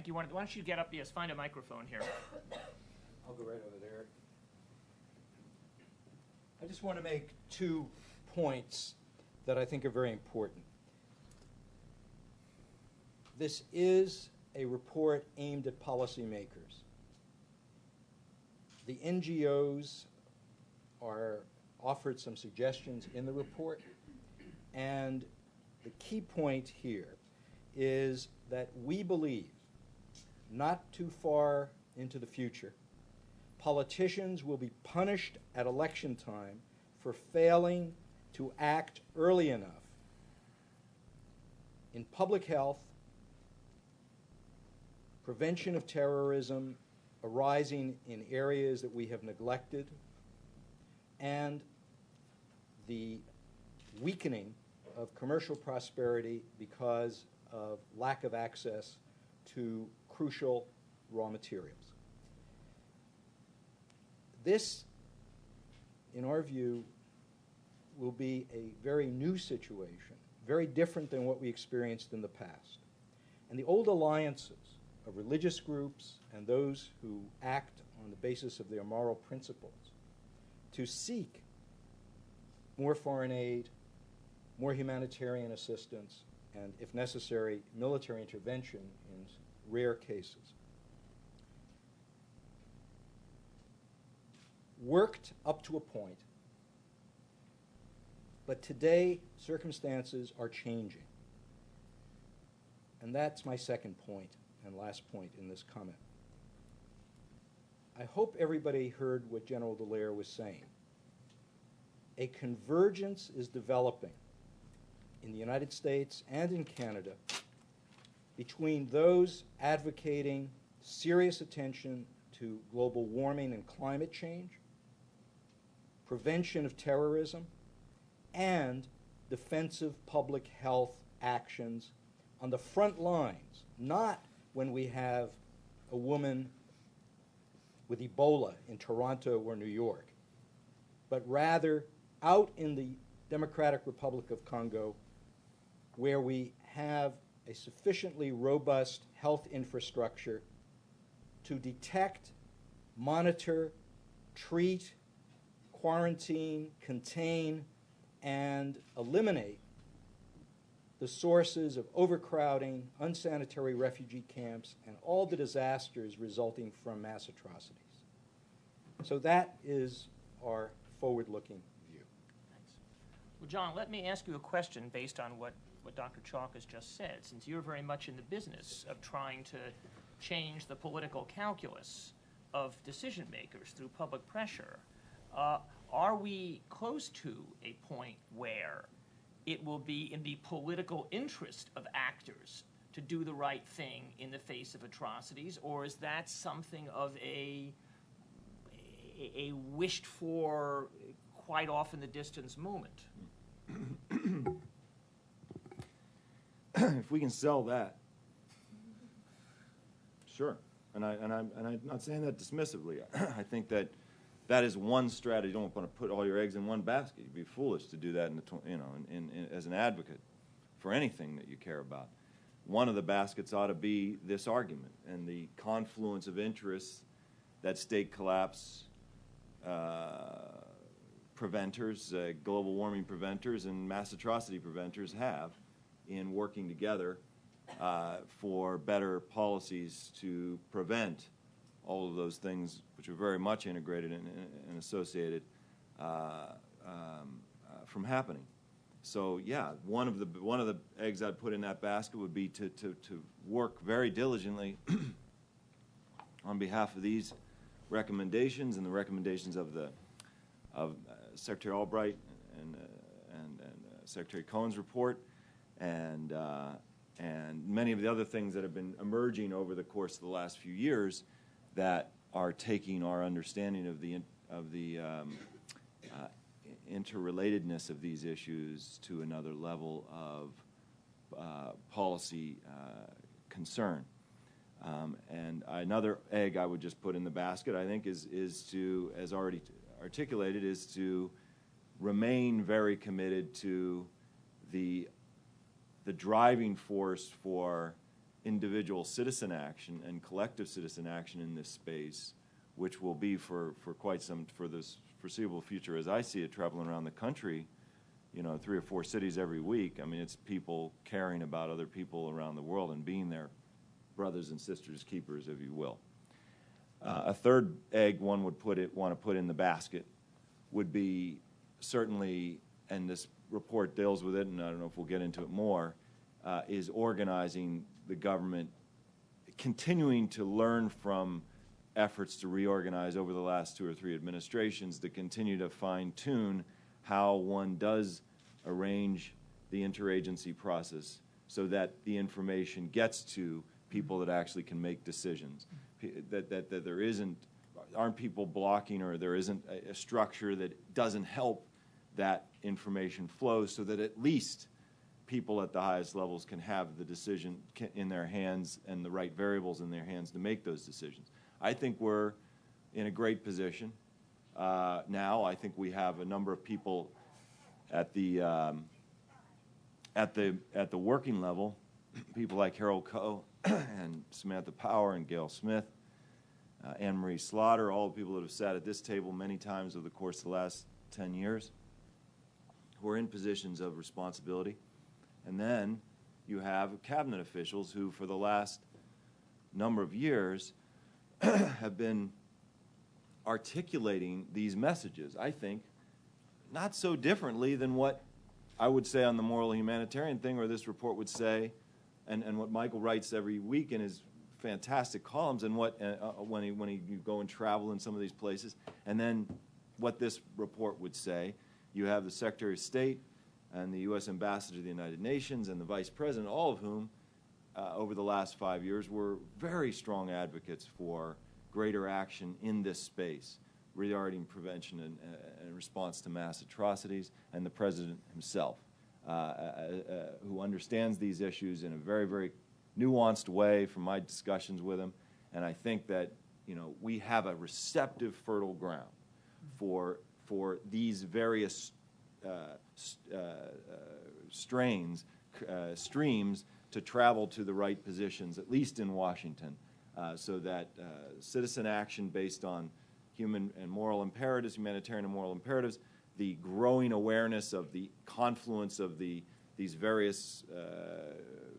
Frank, why don't you get up? Yes, find a microphone here. I'll go right over there. I just want to make 2 points that I think are very important. This is a report aimed at policymakers. The NGOs are offered some suggestions in the report, and the key point here is that we believe, not too far into the future, politicians will be punished at election time for failing to act early enough in public health, prevention of terrorism arising in areas that we have neglected, and the weakening of commercial prosperity because of lack of access to crucial raw materials. This, in our view, will be a very new situation, very different than what we experienced in the past. And the old alliances of religious groups and those who act on the basis of their moral principles to seek more foreign aid, more humanitarian assistance, and, if necessary, military intervention in rare cases, worked up to a point, but today circumstances are changing. And that's my second point and last point in this comment. I hope everybody heard what General Dallaire was saying. A convergence is developing in the United States and in Canada between those advocating serious attention to global warming and climate change, prevention of terrorism, and defensive public health actions on the front lines, not when we have a woman with Ebola in Toronto or New York, but rather out in the Democratic Republic of Congo, where we have a sufficiently robust health infrastructure to detect, monitor, treat, quarantine, contain, and eliminate the sources of overcrowding, unsanitary refugee camps, and all the disasters resulting from mass atrocities. So that is our forward-looking view. Thanks. Well, John, let me ask you a question based on what Dr. Chalk has just said. Since you're very much in the business of trying to change the political calculus of decision makers through public pressure, are we close to a point where it will be in the political interest of actors to do the right thing in the face of atrocities, or is that something of a wished for, quite off in the distance moment? If we can sell that, sure. And I'm not saying that dismissively. I think that is one strategy. You don't want to put all your eggs in one basket. You'd be foolish to do that as an advocate for anything that you care about. One of the baskets ought to be this argument and the confluence of interests that state collapse preventers, global warming preventers, and mass atrocity preventers have in working together for better policies to prevent all of those things which are very much integrated and associated from happening. So yeah, one of the eggs I'd put in that basket would be to work very diligently on behalf of these recommendations and the recommendations of Secretary Albright and Secretary Cohen's report, and many of the other things that have been emerging over the course of the last few years that are taking our understanding of the interrelatedness of these issues to another level of policy concern. And another egg I would just put in the basket, I think, is to, as already articulated, is to remain very committed to the driving force for individual citizen action and collective citizen action in this space, which will be for this foreseeable future, as I see it, traveling around the country, 3 or 4 cities every week. I mean, it's people caring about other people around the world and being their brothers and sisters keepers, if you will. A third egg one would want to put in the basket would be certainly, and this report deals with it, and I don't know if we'll get into it more, is organizing the government, continuing to learn from efforts to reorganize over the last 2 or 3 administrations, to continue to fine-tune how one does arrange the interagency process so that the information gets to people that actually can make decisions, that there aren't people blocking, or there isn't a structure that doesn't help that information flow, so that at least people at the highest levels can have the decision in their hands and the right variables in their hands to make those decisions. I think we're in a great position now. I think we have a number of people at the working level, people like Harold Coe and Samantha Power and Gail Smith, Anne-Marie Slaughter, all the people that have sat at this table many times over the course of the last 10 years, who are in positions of responsibility. And then you have cabinet officials who, for the last number of years, have been articulating these messages, I think, not so differently than what I would say on the moral humanitarian thing, or this report would say, and what Michael writes every week in his fantastic columns, and what when you go and travel in some of these places, and then what this report would say. You have the Secretary of State and the U.S. Ambassador to the United Nations and the Vice President, all of whom over the last 5 years were very strong advocates for greater action in this space regarding prevention and response to mass atrocities, and the President himself, who understands these issues in a very, very nuanced way from my discussions with him. And I think that we have a receptive, fertile ground for these various streams to travel to the right positions, at least in Washington, so that citizen action based on human and moral imperatives, humanitarian and moral imperatives, the growing awareness of the confluence of these various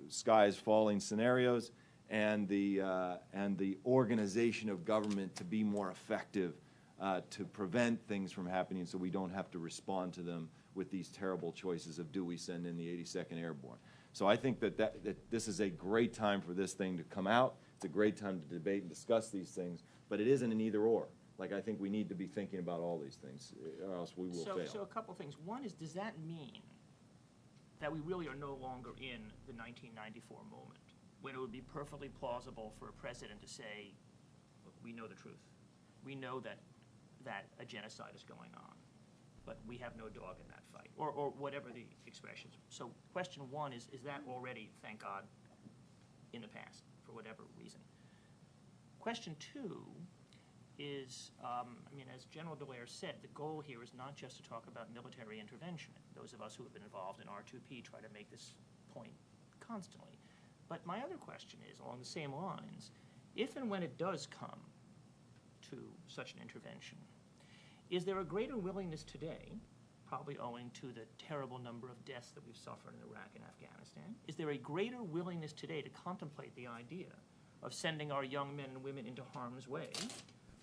skies falling scenarios, and the organization of government to be more effective to prevent things from happening, so we don't have to respond to them with these terrible choices of, do we send in the 82nd Airborne? So I think that this is a great time for this thing to come out. It's a great time to debate and discuss these things, but it isn't an either-or. Like, I think we need to be thinking about all these things, or else we will fail. So a couple things. One is, does that mean that we really are no longer in the 1994 moment, when it would be perfectly plausible for a president to say, look, we know the truth. We know that a genocide is going on, but we have no dog in that fight, or whatever the expressions. So question one is that already, thank God, in the past, for whatever reason? Question two is, as General Dallaire said, the goal here is not just to talk about military intervention. Those of us who have been involved in R2P try to make this point constantly. But my other question is, along the same lines, if and when it does come to such an intervention, is there a greater willingness today, probably owing to the terrible number of deaths that we've suffered in Iraq and Afghanistan, is there a greater willingness today to contemplate the idea of sending our young men and women into harm's way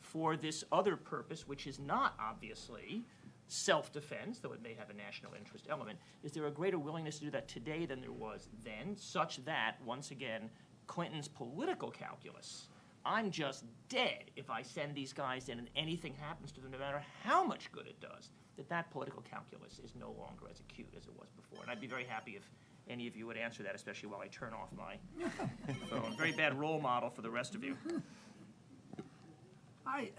for this other purpose, which is not obviously self-defense, though it may have a national interest element? Is there a greater willingness to do that today than there was then, such that, once again, Clinton's political calculus, I'm just dead if I send these guys in and anything happens to them, no matter how much good it does, that political calculus is no longer as acute as it was before? And I'd be very happy if any of you would answer that, especially while I turn off my phone. Very bad role model for the rest of you. I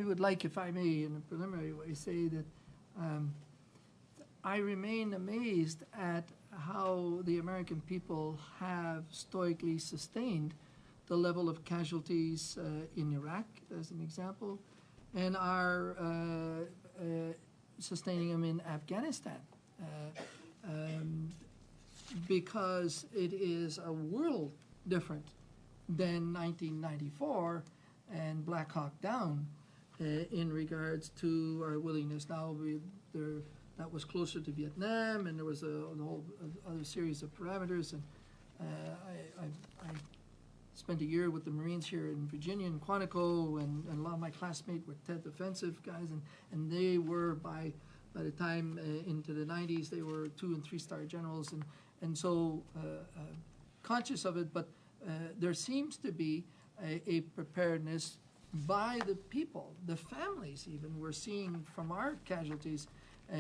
would like, if I may, in a preliminary way, say that I remain amazed at how the American people have stoically sustained the level of casualties in Iraq, as an example, and are sustaining them in Afghanistan, because it is a world different than 1994 and Black Hawk Down in regards to our willingness. Now, that was closer to Vietnam, and there was a whole other series of parameters. And I spent a year with the Marines here in Virginia, in Quantico, and a lot of my classmates were Tet Offensive guys, and they were, by the time into the 90s, they were 2- and 3-star generals, and so conscious of it, but there seems to be a preparedness by the people, the families even. We're seeing from our casualties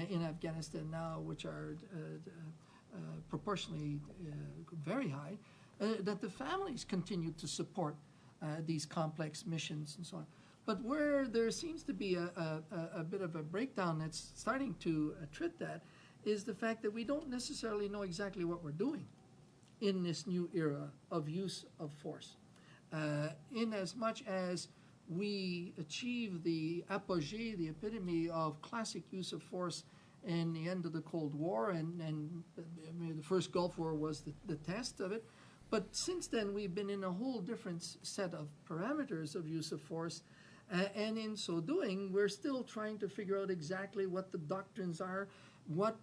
in Afghanistan now, which are proportionally very high, that the families continue to support these complex missions and so on. But where there seems to be a bit of a breakdown that's starting to tread that is the fact that we don't necessarily know exactly what we're doing in this new era of use of force. In as much as we achieve the apogee, the epitome of classic use of force in the end of the Cold War, and I mean, the first Gulf War was the test of it. But since then, we've been in a whole different set of parameters of use of force, and in so doing, we're still trying to figure out exactly what the doctrines are, what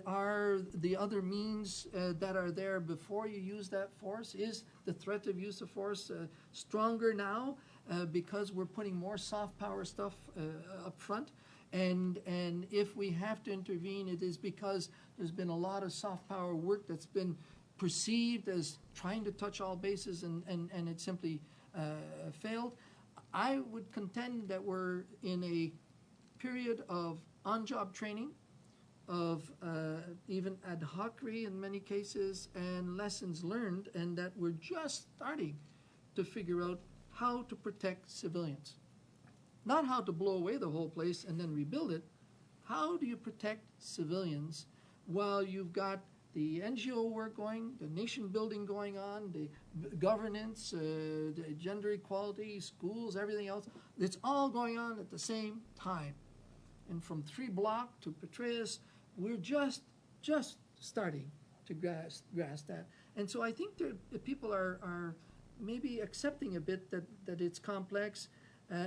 are the other means that are there before you use that force. Is the threat of use of force stronger now because we're putting more soft power stuff up front? And if we have to intervene, it is because there's been a lot of soft power work that's been perceived as trying to touch all bases, and it simply failed. I would contend that we're in a period of on-job training, of even ad hoc-ry in many cases, and lessons learned, and that we're just starting to figure out how to protect civilians. Not how to blow away the whole place and then rebuild it. How do you protect civilians while you've got the NGO work going, the nation building going on, the governance, the gender equality, schools, everything else? It's all going on at the same time. And from 3 Block to Petraeus, we're just starting to grasp that. And so I think that people are maybe accepting a bit that it's complex,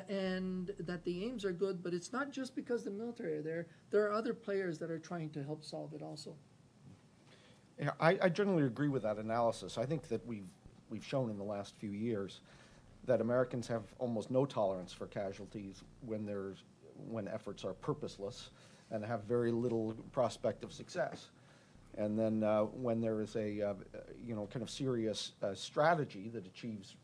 and that the aims are good, but it's not just because the military are there. There are other players that are trying to help solve it also. Yeah, I generally agree with that analysis. I think that we've shown in the last few years that Americans have almost no tolerance for casualties when efforts are purposeless and have very little prospect of success. And then when there is a kind of serious strategy that achieves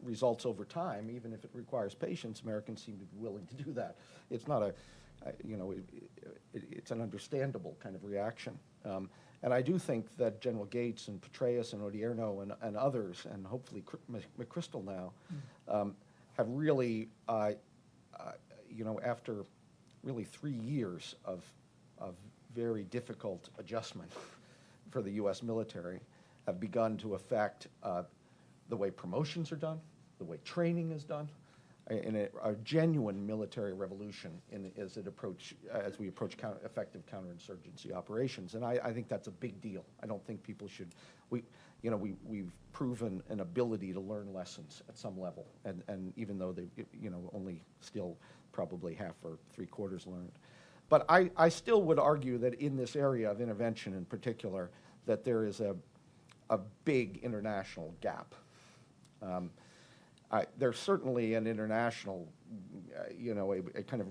results over time, even if it requires patience, Americans seem to be willing to do that. It's not it's an understandable kind of reaction. And I do think that General Gates and Petraeus and Odierno and others, and hopefully McChrystal now, have really, after really 3 years of very difficult adjustment for the U.S. military, have begun to affect the way promotions are done, the way training is done, in a genuine military revolution as we approach effective counterinsurgency operations. And I think that's a big deal. I don't think people should. We've proven an ability to learn lessons at some level, and even though they only still probably half or 3/4 learned. But I still would argue that in this area of intervention in particular, that there is a big international gap. There's certainly an international, a kind of,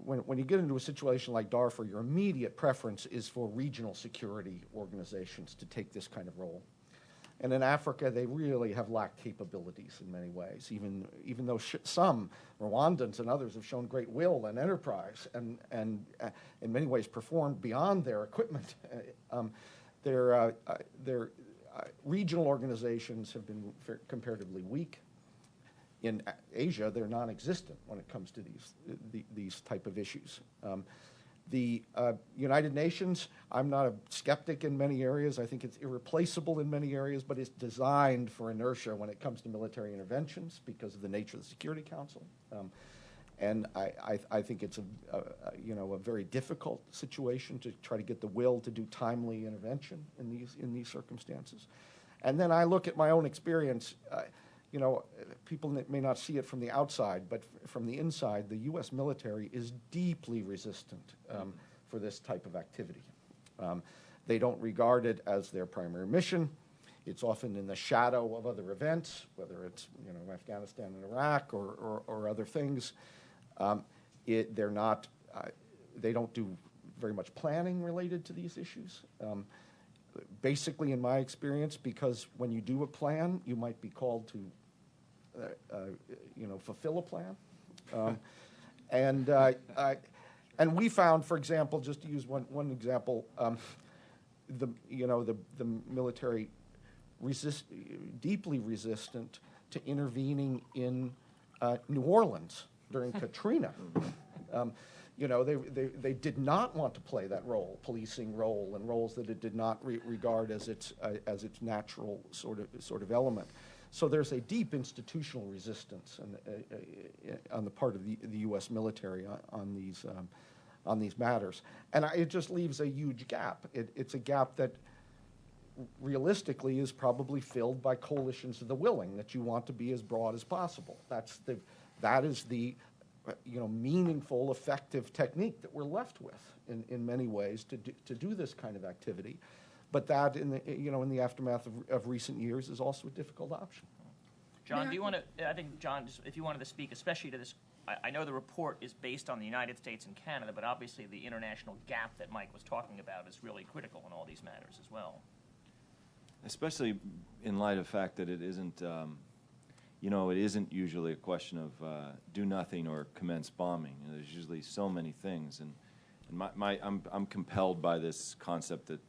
when you get into a situation like Darfur, your immediate preference is for regional security organizations to take this kind of role. And in Africa, they really have lacked capabilities in many ways, even though some Rwandans and others have shown great will and enterprise and in many ways performed beyond their equipment. Their regional organizations have been comparatively weak. In Asia, they're non-existent when it comes to these type of issues. The United Nations, I'm not a skeptic in many areas. I think it's irreplaceable in many areas, but it's designed for inertia when it comes to military interventions because of the nature of the Security Council. And I think it's a very difficult situation to try to get the will to do timely intervention in these circumstances. And then I look at my own experience. You know, people may not see it from the outside, but from the inside, the U.S. military is deeply resistant for this type of activity. They don't regard it as their primary mission. It's often in the shadow of other events, whether it's, you know, Afghanistan and Iraq or other things. They're not. They don't do very much planning related to these issues. Basically, in my experience, because when you do a plan, you might be called to, you know, fulfill a plan. And we found, for example, just to use one example, the military deeply resistant to intervening in New Orleans during Katrina. You know, they did not want to play that role, policing role, and roles that it did not regard as its natural sort of element. So there's a deep institutional resistance on the part of the U.S. military on these matters, and it just leaves a huge gap. It's a gap that realistically is probably filled by coalitions of the willing, that you want to be as broad as possible. That is the meaningful, effective technique that we're left with in many ways to do this kind of activity. But that, in the aftermath of recent years, is also a difficult option. John, do you want to? I think, John, if you wanted to speak, especially to this, I know the report is based on the United States and Canada, but obviously the international gap that Mike was talking about is really critical in all these matters as well. Especially in light of the fact that it isn't, it isn't usually a question of do nothing or commence bombing. There's usually so many things, and I'm compelled by this concept that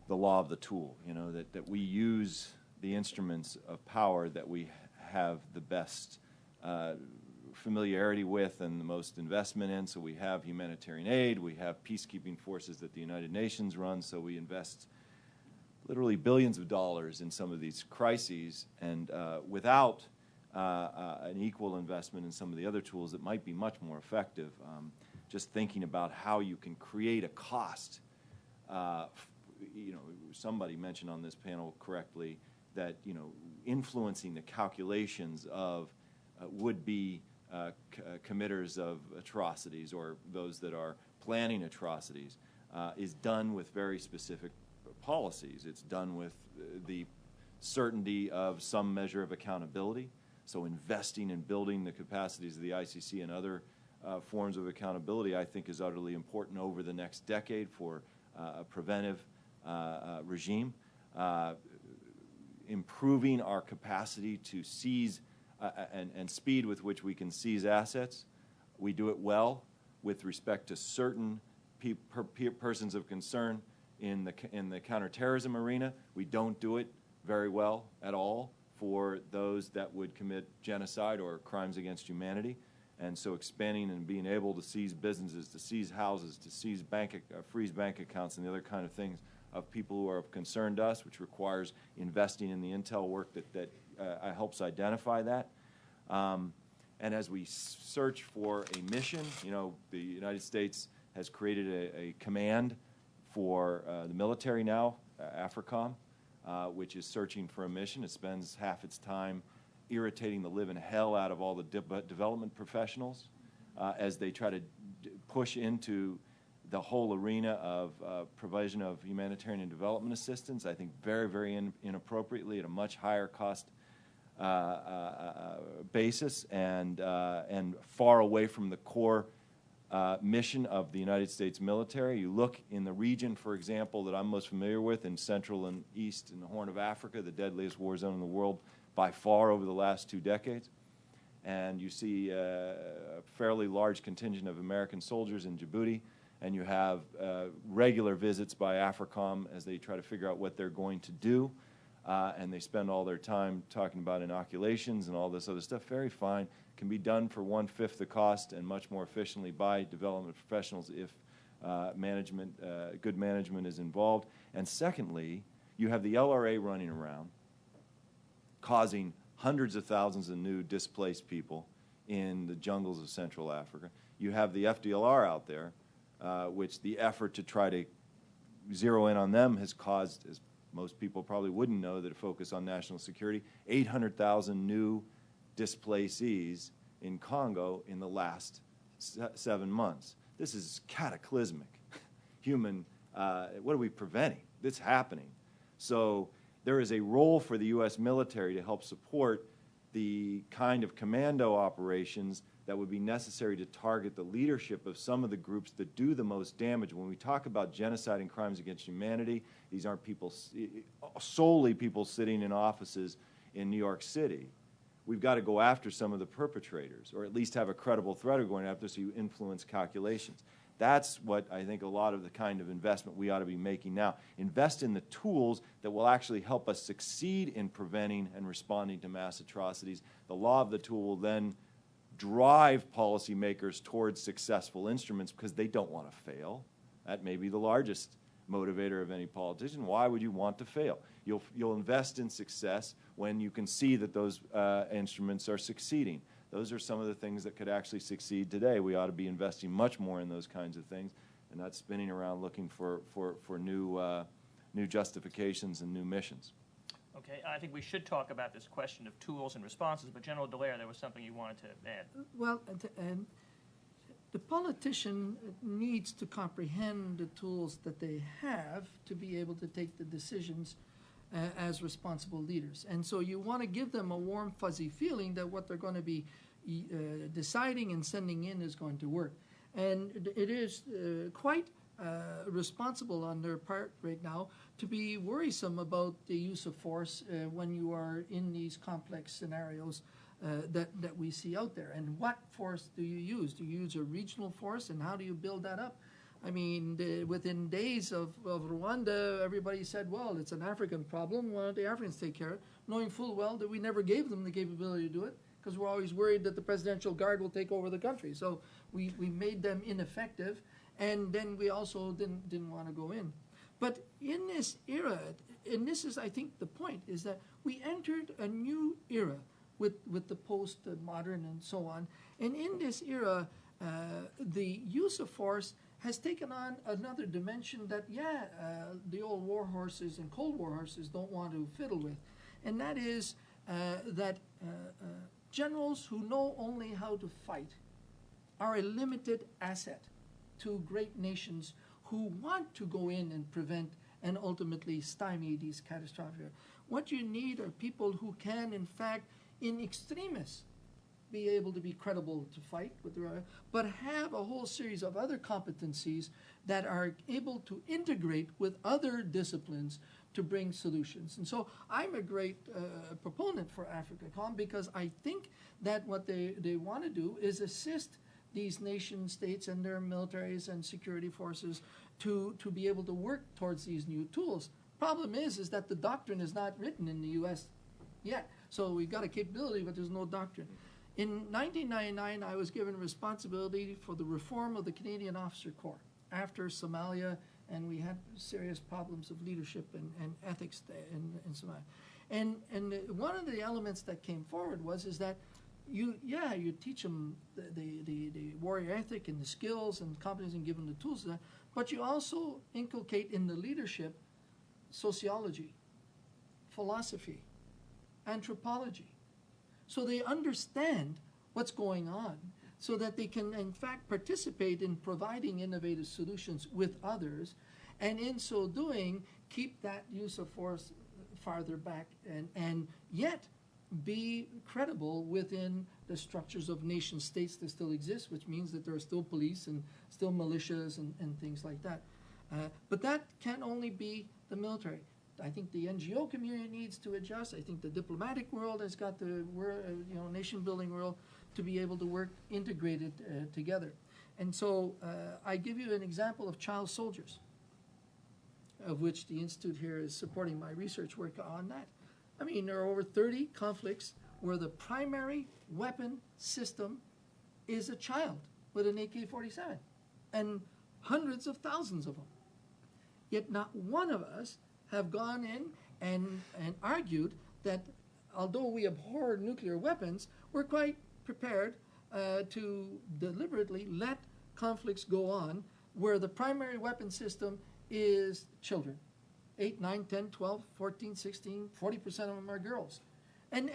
the law of the tool. That we use the instruments of power that we have the best familiarity with and the most investment in. So we have humanitarian aid, we have peacekeeping forces that the United Nations runs, so we invest literally billions of dollars in some of these crises, and without an equal investment in some of the other tools that might be much more effective. Just thinking about how you can create a cost. Somebody mentioned on this panel correctly that influencing the calculations of would-be committers of atrocities or those that are planning atrocities is done with very specific policies. It's done with the certainty of some measure of accountability. So investing in building the capacities of the ICC and other forms of accountability, I think, is utterly important over the next decade for a preventive regime. Improving our capacity to seize and speed with which we can seize assets. We do it well with respect to certain persons of concern in the counterterrorism arena. We don't do it very well at all for those that would commit genocide or crimes against humanity. And so expanding and being able to seize businesses, to seize houses, to seize freeze bank accounts and the other kind of things of people who are of concern to us, which requires investing in the intel work that helps identify that. And as we search for a mission, the United States has created a command for the military now, AFRICOM, which is searching for a mission. It spends half its time irritating the living hell out of all the development professionals as they try to push into the whole arena of provision of humanitarian and development assistance, I think very, very inappropriately at a much higher cost basis and far away from the core mission of the United States military. You look in the region, for example, that I'm most familiar with in Central and East and the Horn of Africa, the deadliest war zone in the world by far over the last 2 decades. And you see a fairly large contingent of American soldiers in Djibouti, and you have regular visits by AFRICOM as they try to figure out what they're going to do. And they spend all their time talking about inoculations and all this other stuff. Very fine. Can be done for 1/5 the cost and much more efficiently by development professionals if good management is involved. And secondly, you have the LRA running around causing hundreds of thousands of new displaced people in the jungles of Central Africa. You have the FDLR out there, which the effort to try to zero in on them has caused, as Most people probably wouldn't know that it focused on national security. 800,000 new displacees in Congo in the last 7 months. This is cataclysmic. Human, what are we preventing? It's happening. So there is a role for the U.S. military to help support the kind of commando operations that would be necessary to target the leadership of some of the groups that do the most damage. When we talk about genocide and crimes against humanity, these aren't people, solely people sitting in offices in New York City. We've got to go after some of the perpetrators, or at least have a credible threat of going after, so you influence calculations. That's what I think a lot of the kind of investment we ought to be making now. Invest in the tools that will actually help us succeed in preventing and responding to mass atrocities. The law of the tool will then drive policymakers towards successful instruments, because they don't want to fail. That may be the largest motivator of any politician. Why would you want to fail? You'll invest in success when you can see that those instruments are succeeding. Those are some of the things that could actually succeed today. We ought to be investing much more in those kinds of things, and not spinning around looking for new justifications and new missions. Okay, I think we should talk about this question of tools and responses, but General Dallaire, there was something you wanted to add. Well, the politician needs to comprehend the tools that they have to be able to take the decisions as responsible leaders. And so you want to give them a warm, fuzzy feeling that what they're going to be deciding and sending in is going to work. And it is quite responsible on their part right now to be worrisome about the use of force when you are in these complex scenarios that we see out there. And what force do you use? Do you use a regional force, and how do you build that up? I mean, within days of Rwanda, everybody said, well, it's an African problem. Why don't the Africans take care of it? Knowing full well that we never gave them the capability to do it, because we're always worried that the Presidential Guard will take over the country. So we made them ineffective, and then we also didn't want to go in. But in this era, and this is, I think, the point, is that we entered a new era with the post-modern and so on. And in this era, the use of force has taken on another dimension that, the old war horses and Cold War horses don't want to fiddle with. And that is that generals who know only how to fight are a limited asset to great nations who want to go in and prevent and ultimately stymie these catastrophic. What you need are people who can, in fact, in extremis, be able to be credible to fight with the, but have a whole series of other competencies that are able to integrate with other disciplines to bring solutions. And so I'm a great proponent for AfricaCom, because I think that what they want to do is assist these nation states and their militaries and security forces to be able to work towards these new tools. Problem is that the doctrine is not written in the U.S. yet. So we've got a capability, but there's no doctrine. In 1999, I was given responsibility for the reform of the Canadian Officer Corps after Somalia, and we had serious problems of leadership and ethics in Somalia. And one of the elements that came forward is that you teach them the warrior ethic and the skills and competence and give them the tools, but you also inculcate in the leadership sociology, philosophy, anthropology, so they understand what's going on, so that they can, in fact, participate in providing innovative solutions with others, and in so doing, keep that use of force farther back, and yet be credible within the structures of nation states that still exist, which means that there are still police and still militias and things like that. But that can only be the military. I think the NGO community needs to adjust. I think the diplomatic world has got the nation-building world to be able to work integrated together. And so I give you an example of child soldiers, of which the Institute here is supporting my research work on that. I mean, there are over 30 conflicts where the primary weapon system is a child with an AK-47, and hundreds of thousands of them. Yet not one of us have gone in and argued that although we abhor nuclear weapons, we're quite prepared to deliberately let conflicts go on where the primary weapon system is children. 8, 9, 10, 12, 14, 16, 40% of them are girls. And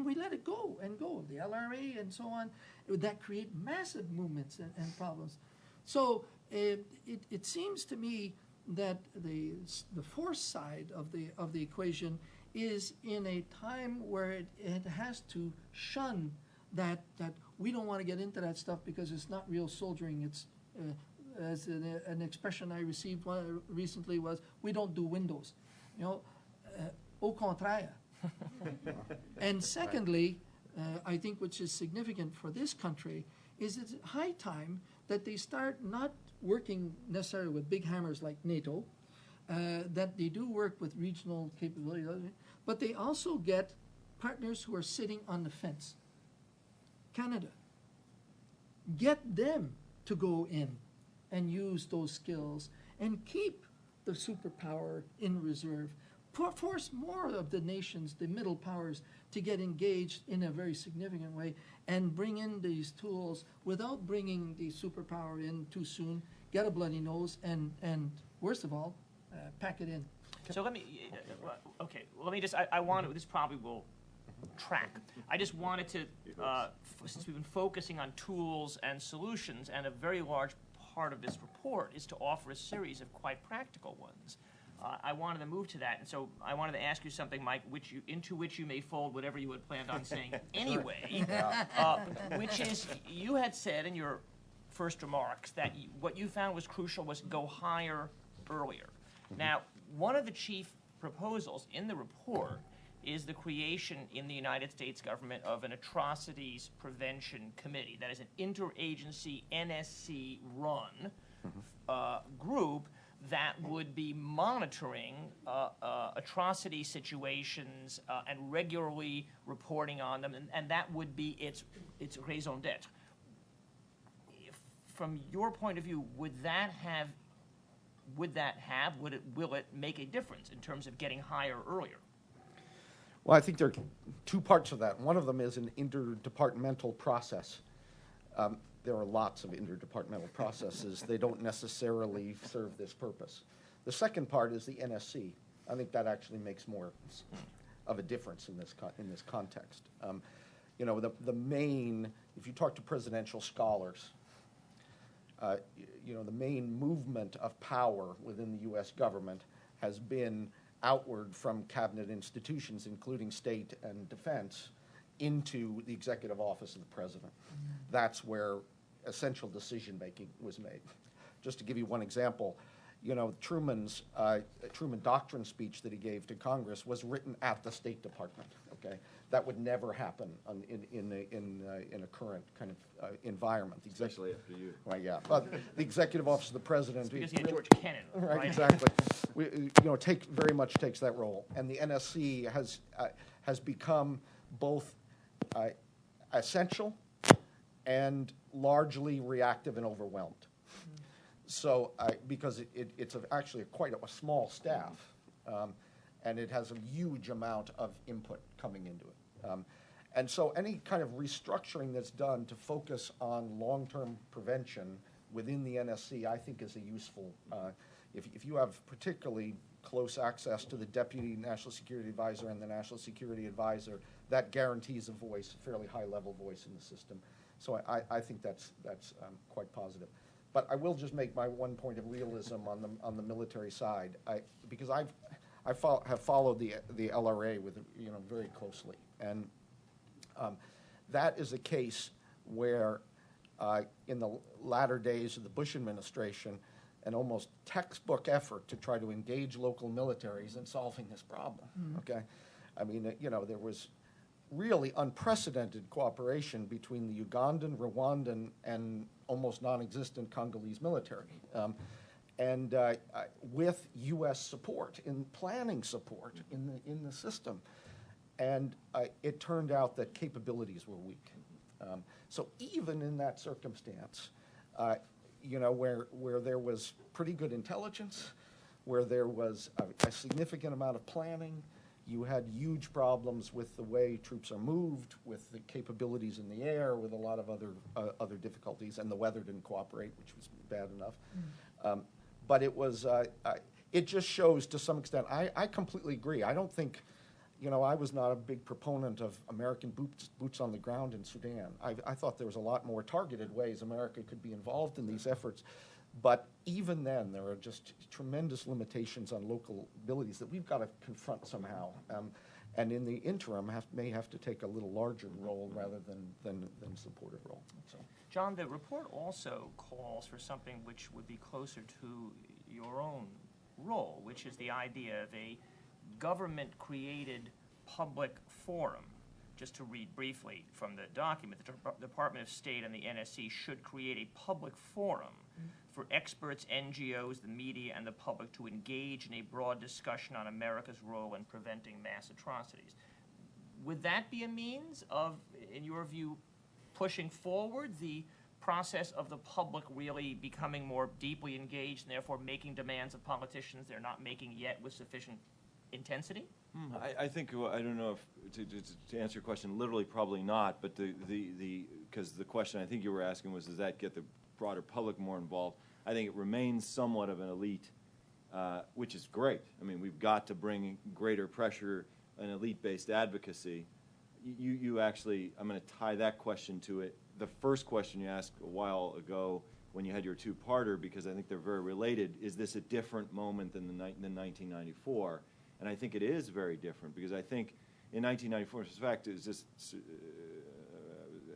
we let it go and go. The LRA and so on, that create massive movements and problems. So it seems to me that the force side of the equation is in a time where it has to shun that we don't want to get into that stuff because it's not real soldiering. It's as an expression I received recently was, we don't do windows, au contraire. And secondly, I think which is significant for this country is it's high time that they start not working necessarily with big hammers like NATO, that they do work with regional capabilities, but they also get partners who are sitting on the fence. Canada. Get them to go in and use those skills and keep the superpower in reserve. Force more of the nations, the middle powers, to get engaged in a very significant way and bring in these tools without bringing the superpower in too soon, get a bloody nose, and worst of all, pack it in. So let me just, this probably will track. I just wanted to, since we've been focusing on tools and solutions, and a very large part of this report is to offer a series of quite practical ones. I wanted to move to that, and so I wanted to ask you something, Mike, into which you may fold whatever you had planned on saying anyway, which is, you had said in your first remarks that what you found was crucial was go higher earlier. Now, one of the chief proposals in the report is the creation in the United States government of an atrocities prevention committee. That is an interagency NSC-run group that would be monitoring atrocity situations and regularly reporting on them, and that would be its raison d'etre. From your point of view, will it make a difference in terms of getting higher earlier? Well, I think there are two parts of that. One of them is an interdepartmental process. There are lots of interdepartmental processes. They don't necessarily serve this purpose. The second part is the NSC. I think that actually makes more of a difference in this context. The main, if you talk to presidential scholars, the main movement of power within the U.S. government has been outward from cabinet institutions, including state and defense, into the executive office of the president. That's where essential decision-making was made. Just to give you one example, Truman doctrine speech that he gave to Congress was written at the State Department. Okay, that would never happen in a current kind of environment. Especially after you. Right. Yeah. But the executive office of the president. It's because he had George Kennan. Right. Exactly. Very much takes that role, and the NSC has become both essential and largely reactive and overwhelmed. So, because it's actually quite a small staff, and it has a huge amount of input coming into it. And so any kind of restructuring that's done to focus on long-term prevention within the NSC, I think is a useful, if you have particularly close access to the Deputy National Security Advisor and the National Security Advisor, that guarantees a voice, a fairly high-level voice in the system. So I think that's quite positive. But I will just make my one point of realism on the military side, because I have followed the LRA with very closely, and that is a case where in the latter days of the Bush administration, an almost textbook effort to try to engage local militaries in solving this problem. Okay, I mean there was really unprecedented cooperation between the Ugandan, Rwandan, and almost non-existent Congolese military, and with U.S. support, in planning support in the system. And it turned out that capabilities were weak. So even in that circumstance, where there was pretty good intelligence, where there was a significant amount of planning, you had huge problems with the way troops are moved, with the capabilities in the air, with a lot of other difficulties, and the weather didn't cooperate, which was bad enough. But it was it just shows to some extent. I completely agree. I don't think, I was not a big proponent of American boots on the ground in Sudan. I thought there was a lot more targeted ways America could be involved in these efforts. But even then, there are just tremendous limitations on local abilities that we've got to confront somehow. And in the interim, may have to take a little larger role rather than supportive role. So. John, the report also calls for something which would be closer to your own role, which is the idea of a government-created public forum. Just to read briefly from the document, the Department of State and the NSC should create a public forum for experts, NGOs, the media, and the public to engage in a broad discussion on America's role in preventing mass atrocities. Would that be a means of, in your view, pushing forward the process of the public really becoming more deeply engaged and therefore making demands of politicians they're not making yet with sufficient intensity? I think, I don't know if, to answer your question, literally probably not, but because the question I think you were asking was, does that get the broader public more involved? I think it remains somewhat of an elite, which is great. I mean, we've got to bring greater pressure and elite-based advocacy. You actually, I'm going to tie that question to it. The first question you asked a while ago when you had your two-parter, because I think they're very related, is this a different moment than 1994? And I think it is very different, because I think in 1994, in fact, it just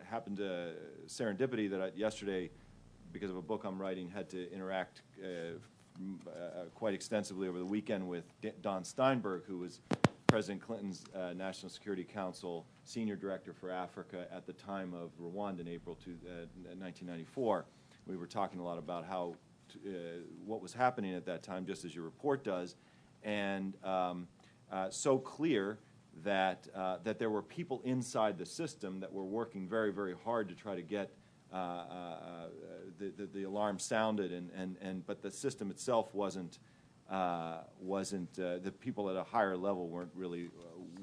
happened to serendipity that yesterday, because of a book I'm writing, had to interact quite extensively over the weekend with Don Steinberg, who was President Clinton's National Security Council Senior Director for Africa at the time of Rwanda in April 1994. We were talking a lot about how what was happening at that time, just as your report does, and so clear that that there were people inside the system that were working very, very hard to try to get the alarm sounded, but the system itself wasn't the people at a higher level weren't really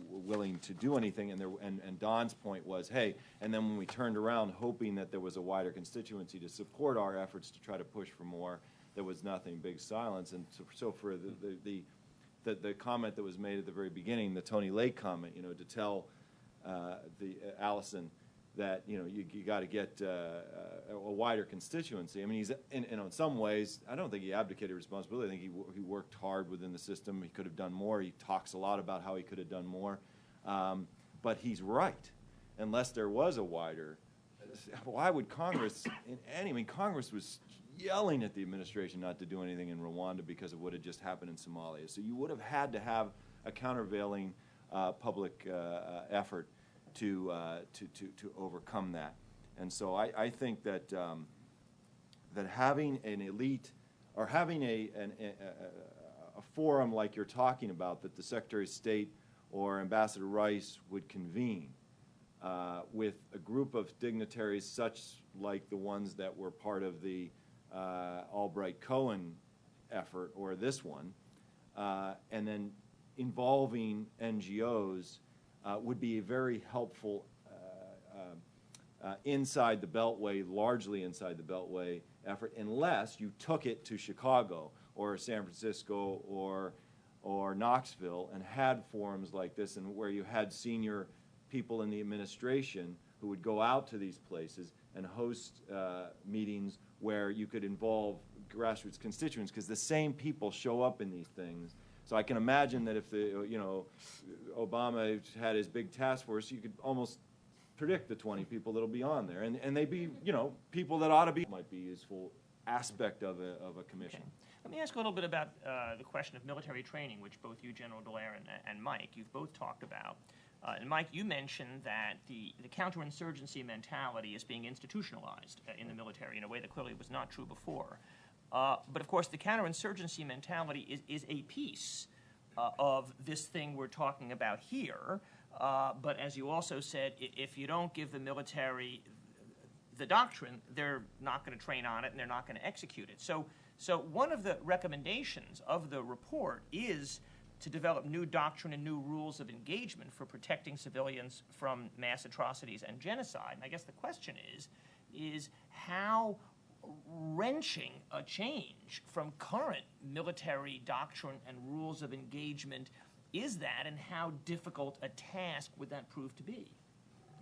willing to do anything, and Don's point was, hey, and then when we turned around hoping that there was a wider constituency to support our efforts to try to push for more, there was nothing, big silence. And so for the comment that was made at the very beginning, the Tony Lake comment, to tell Allison that you got to get a wider constituency. I mean, he's in some ways, I don't think he abdicated responsibility. I think he worked hard within the system. He could have done more. He talks a lot about how he could have done more, but he's right. Unless there was a wider, why would Congress? Congress was yelling at the administration not to do anything in Rwanda because of what had just happened in Somalia. So you would have had to have a countervailing public effort to overcome that. And so I think that that having an elite or having a forum like you're talking about, that the Secretary of State or Ambassador Rice would convene with a group of dignitaries such like the ones that were part of the Albright-Cohen effort or this one, and then involving NGOs would be a very helpful inside the Beltway, largely inside the Beltway effort, unless you took it to Chicago or San Francisco or Knoxville and had forums like this, and where you had senior people in the administration who would go out to these places and host meetings where you could involve grassroots constituents, because the same people show up in these things. So I can imagine that if Obama had his big task force, you could almost predict the 20 people that'll be on there, and they'd be people that ought to be, might be useful aspect of a commission. Okay. Let me ask a little bit about the question of military training, which both you, General Dallaire, and Mike, you've both talked about. And Mike, you mentioned that the counterinsurgency mentality is being institutionalized in the military in a way that clearly was not true before. But of course, the counterinsurgency mentality is a piece of this thing we're talking about here. But as you also said, if you don't give the military the doctrine, they're not going to train on it and they're not going to execute it. So one of the recommendations of the report is to develop new doctrine and new rules of engagement for protecting civilians from mass atrocities and genocide. And I guess the question is how wrenching a change from current military doctrine and rules of engagement is that, and how difficult a task would that prove to be?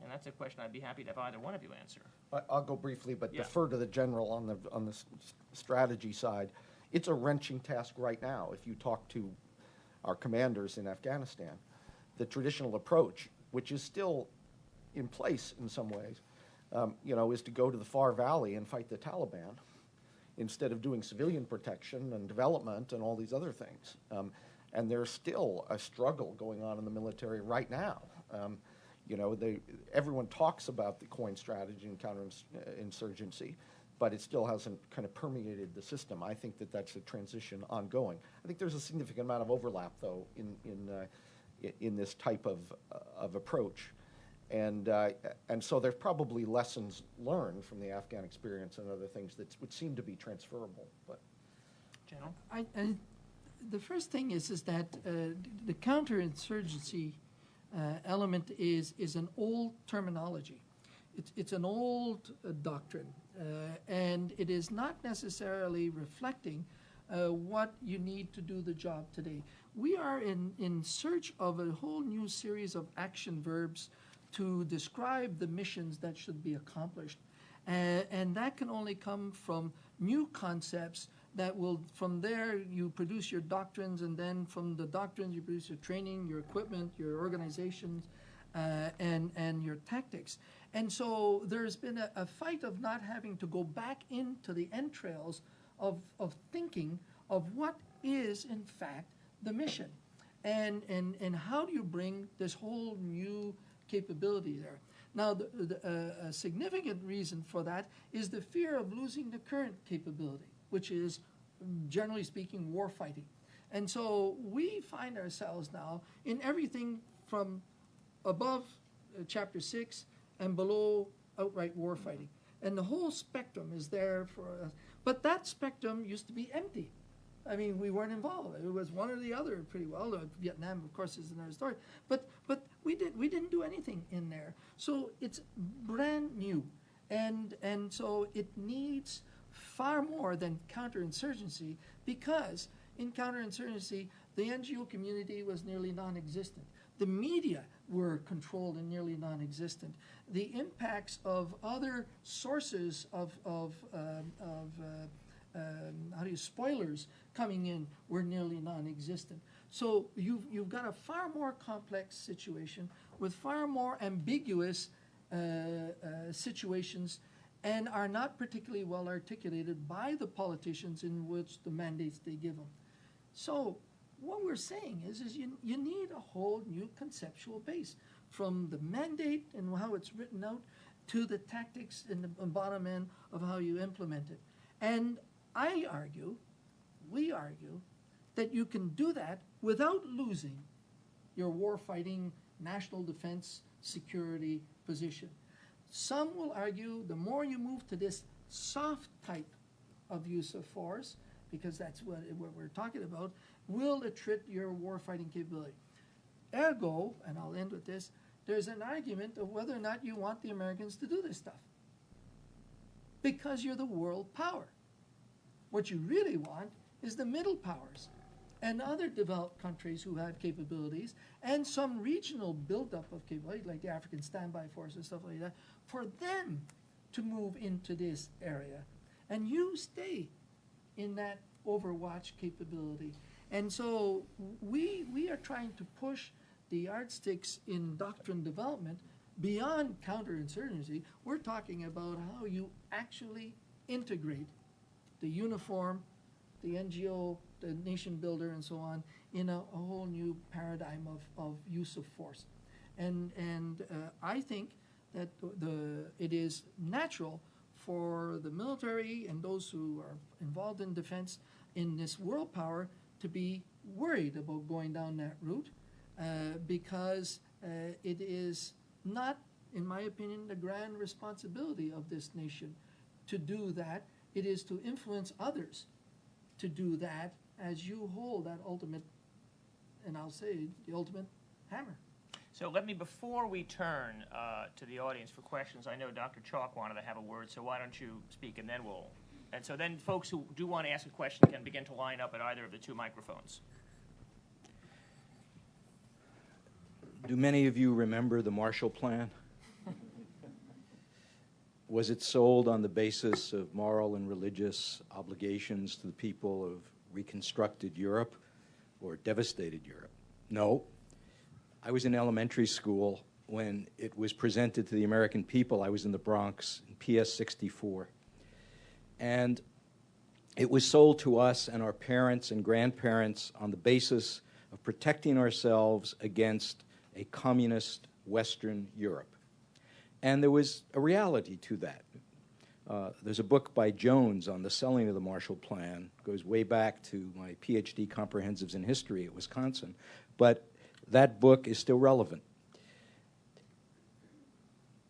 And that's a question I'd be happy to have either one of you answer. I'll go briefly, but Yeah. defer to the general on the strategy side. It's a wrenching task right now. If you talk to our commanders in Afghanistan, the traditional approach, which is still in place in some ways, is to go to the far valley and fight the Taliban instead of doing civilian protection and development and all these other things. And there's still a struggle going on in the military right now. Everyone talks about the COIN strategy and counterinsurgency, but it still hasn't kind of permeated the system. I think that's a transition ongoing. I think there's a significant amount of overlap, though, in this type of approach. And so there's probably lessons learned from the Afghan experience and other things that would seem to be transferable. But General? The first thing is that the counterinsurgency element is an old terminology. It's an old doctrine, and it is not necessarily reflecting what you need to do the job today. We are in search of a whole new series of action verbs to describe the missions that should be accomplished. And that can only come from new concepts that will, from there, you produce your doctrines, and then from the doctrines, you produce your training, your equipment, your organizations, and your tactics. And so there's been a fight of not having to go back into the entrails of thinking of what is, in fact, the mission. And how do you bring this whole new capability there? Now, a significant reason for that is the fear of losing the current capability, which is, generally speaking, war fighting. And so we find ourselves now in everything from above Chapter 6 and below outright war fighting. And the whole spectrum is there for us. But that spectrum used to be empty. I mean, we weren't involved. It was one or the other pretty well. Vietnam, of course, is another story. But we didn't do anything in there. So it's brand new. And so it needs far more than counterinsurgency, because in counterinsurgency, the NGO community was nearly non-existent. The media were controlled and nearly non-existent. The impacts of other sources of spoilers coming in were nearly non-existent. So you've got a far more complex situation with far more ambiguous situations, and are not particularly well articulated by the politicians in which the mandates they give them. So what we're saying is you need a whole new conceptual base, from the mandate and how it's written out to the tactics and the bottom end of how you implement it. And we argue, that you can do that without losing your war-fighting, national defense, security position. Some will argue the more you move to this soft type of use of force, because that's what we're talking about, will attrit your war-fighting capability. Ergo, and I'll end with this, there's an argument of whether or not you want the Americans to do this stuff, because you're the world power. What you really want is the middle powers and other developed countries who have capabilities, and some regional buildup of capability, like the African Standby Force and stuff like that, for them to move into this area. And you stay in that overwatch capability. And so we are trying to push the yardsticks in doctrine development beyond counterinsurgency. We're talking about how you actually integrate the uniform, the NGO, the nation builder, and so on, in a whole new paradigm of use of force. And I think that it is natural for the military and those who are involved in defense in this world power to be worried about going down that route, because it is not, in my opinion, the grand responsibility of this nation to do that. It is to influence others to do that as you hold that ultimate, and I'll say the ultimate hammer. So let me, before we turn to the audience for questions, I know Dr. Chalk wanted to have a word, so why don't you speak, and then we'll And so then folks who do want to ask a question can begin to line up at either of the two microphones. Do many of you remember the Marshall Plan? Was it sold on the basis of moral and religious obligations to the people of reconstructed Europe or devastated Europe? No. I was in elementary school when it was presented to the American people. I was in the Bronx in PS 64. And it was sold to us and our parents and grandparents on the basis of protecting ourselves against a communist Western Europe. And there was a reality to that. There's a book by Jones on the selling of the Marshall Plan. It goes way back to my PhD comprehensives in history at Wisconsin. But that book is still relevant.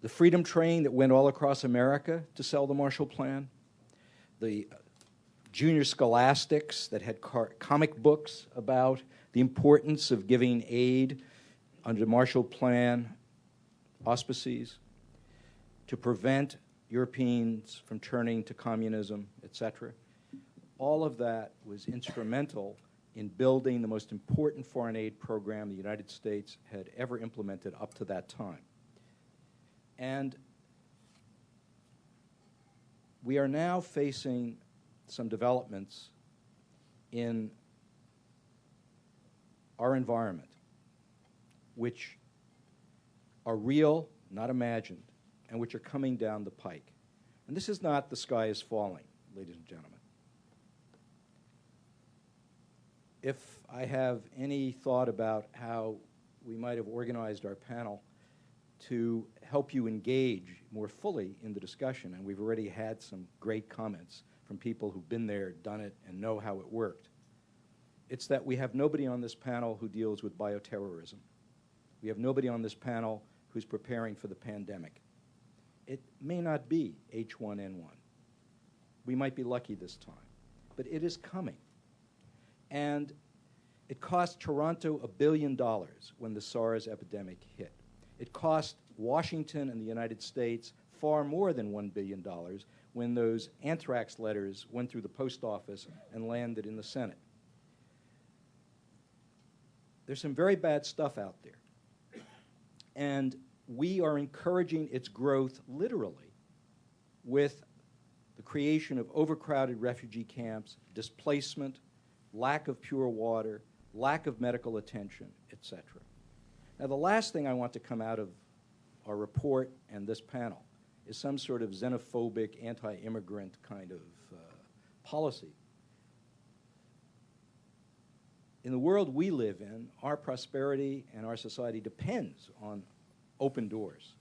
The Freedom Train that went all across America to sell the Marshall Plan, the junior scholastics that had comic books about the importance of giving aid under the Marshall Plan auspices to prevent Europeans from turning to communism, etc. All of that was instrumental in building the most important foreign aid program the United States had ever implemented up to that time. And we are now facing some developments in our environment which are real, not imagined, and which are coming down the pike. And this is not the sky is falling, ladies and gentlemen. If I have any thought about how we might have organized our panel to help you engage more fully in the discussion, and we've already had some great comments from people who've been there, done it, and know how it worked, it's that we have nobody on this panel who deals with bioterrorism. We have nobody on this panel who's preparing for the pandemic. It may not be H1N1. We might be lucky this time, but it is coming. And it cost Toronto $1 billion when the SARS epidemic hit. It cost Washington and the United States far more than $1 billion when those anthrax letters went through the post office and landed in the Senate. There's some very bad stuff out there. And we are encouraging its growth literally with the creation of overcrowded refugee camps, displacement, lack of pure water, lack of medical attention, etc. Now, the last thing I want to come out of our report and this panel is some sort of xenophobic, anti-immigrant kind of policy. In the world we live in, our prosperity and our society depends on open doors.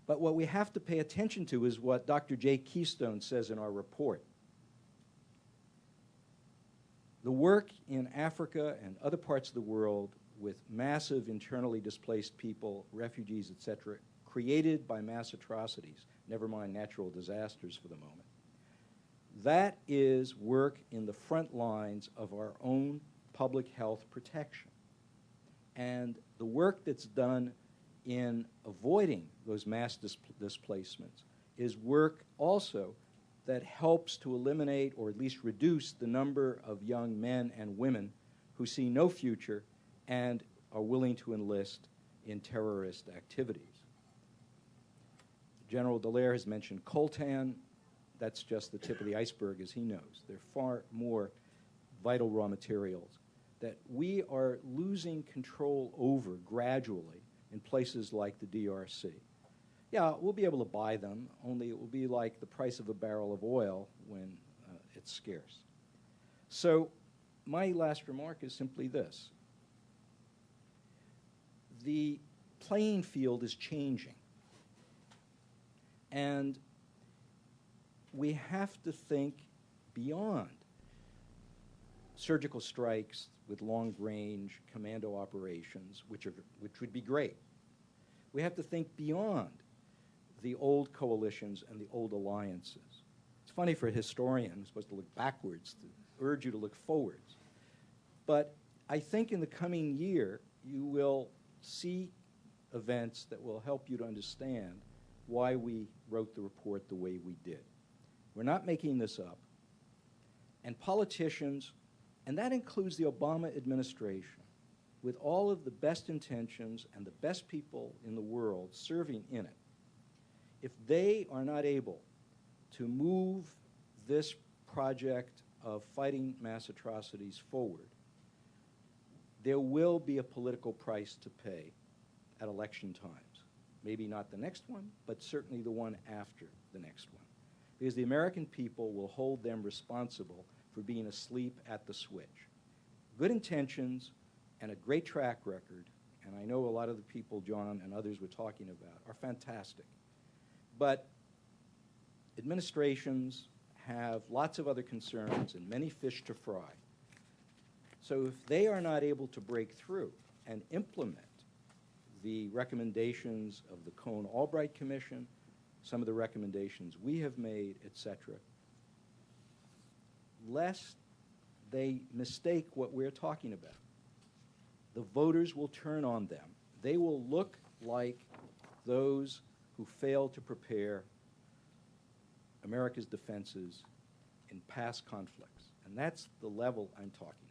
But what we have to pay attention to is what Dr. Jay Keystone says in our report. The work in Africa and other parts of the world with massive internally displaced people, refugees, etc., created by mass atrocities, never mind natural disasters for the moment, that is work in the front lines of our own public health protection. And the work that's done in avoiding those mass displacements is work also that helps to eliminate or at least reduce the number of young men and women who see no future and are willing to enlist in terrorist activities. General Dallaire has mentioned coltan. That's just the tip of the iceberg, as he knows. There are far more vital raw materials that we are losing control over gradually in places like the DRC. Yeah, we'll be able to buy them, only it will be like the price of a barrel of oil when it's scarce. So my last remark is simply this. The playing field is changing. And we have to think beyond surgical strikes with long-range commando operations, which would be great. We have to think beyond the old coalitions and the old alliances. It's funny for a historian who's supposed to look backwards to urge you to look forwards. But I think in the coming year, you will see events that will help you to understand why we wrote the report the way we did. We're not making this up. And politicians, and that includes the Obama administration, with all of the best intentions and the best people in the world serving in it, if they are not able to move this project of fighting mass atrocities forward, there will be a political price to pay at election times. Maybe not the next one, but certainly the one after the next one. Because the American people will hold them responsible for being asleep at the switch. Good intentions and a great track record, and I know a lot of the people John and others were talking about, are fantastic. But administrations have lots of other concerns and many fish to fry. So if they are not able to break through and implement the recommendations of the Cohen-Albright Commission, some of the recommendations we have made, etc., lest they mistake what we're talking about, the voters will turn on them. They will look like those who failed to prepare America's defenses in past conflicts. And that's the level I'm talking about.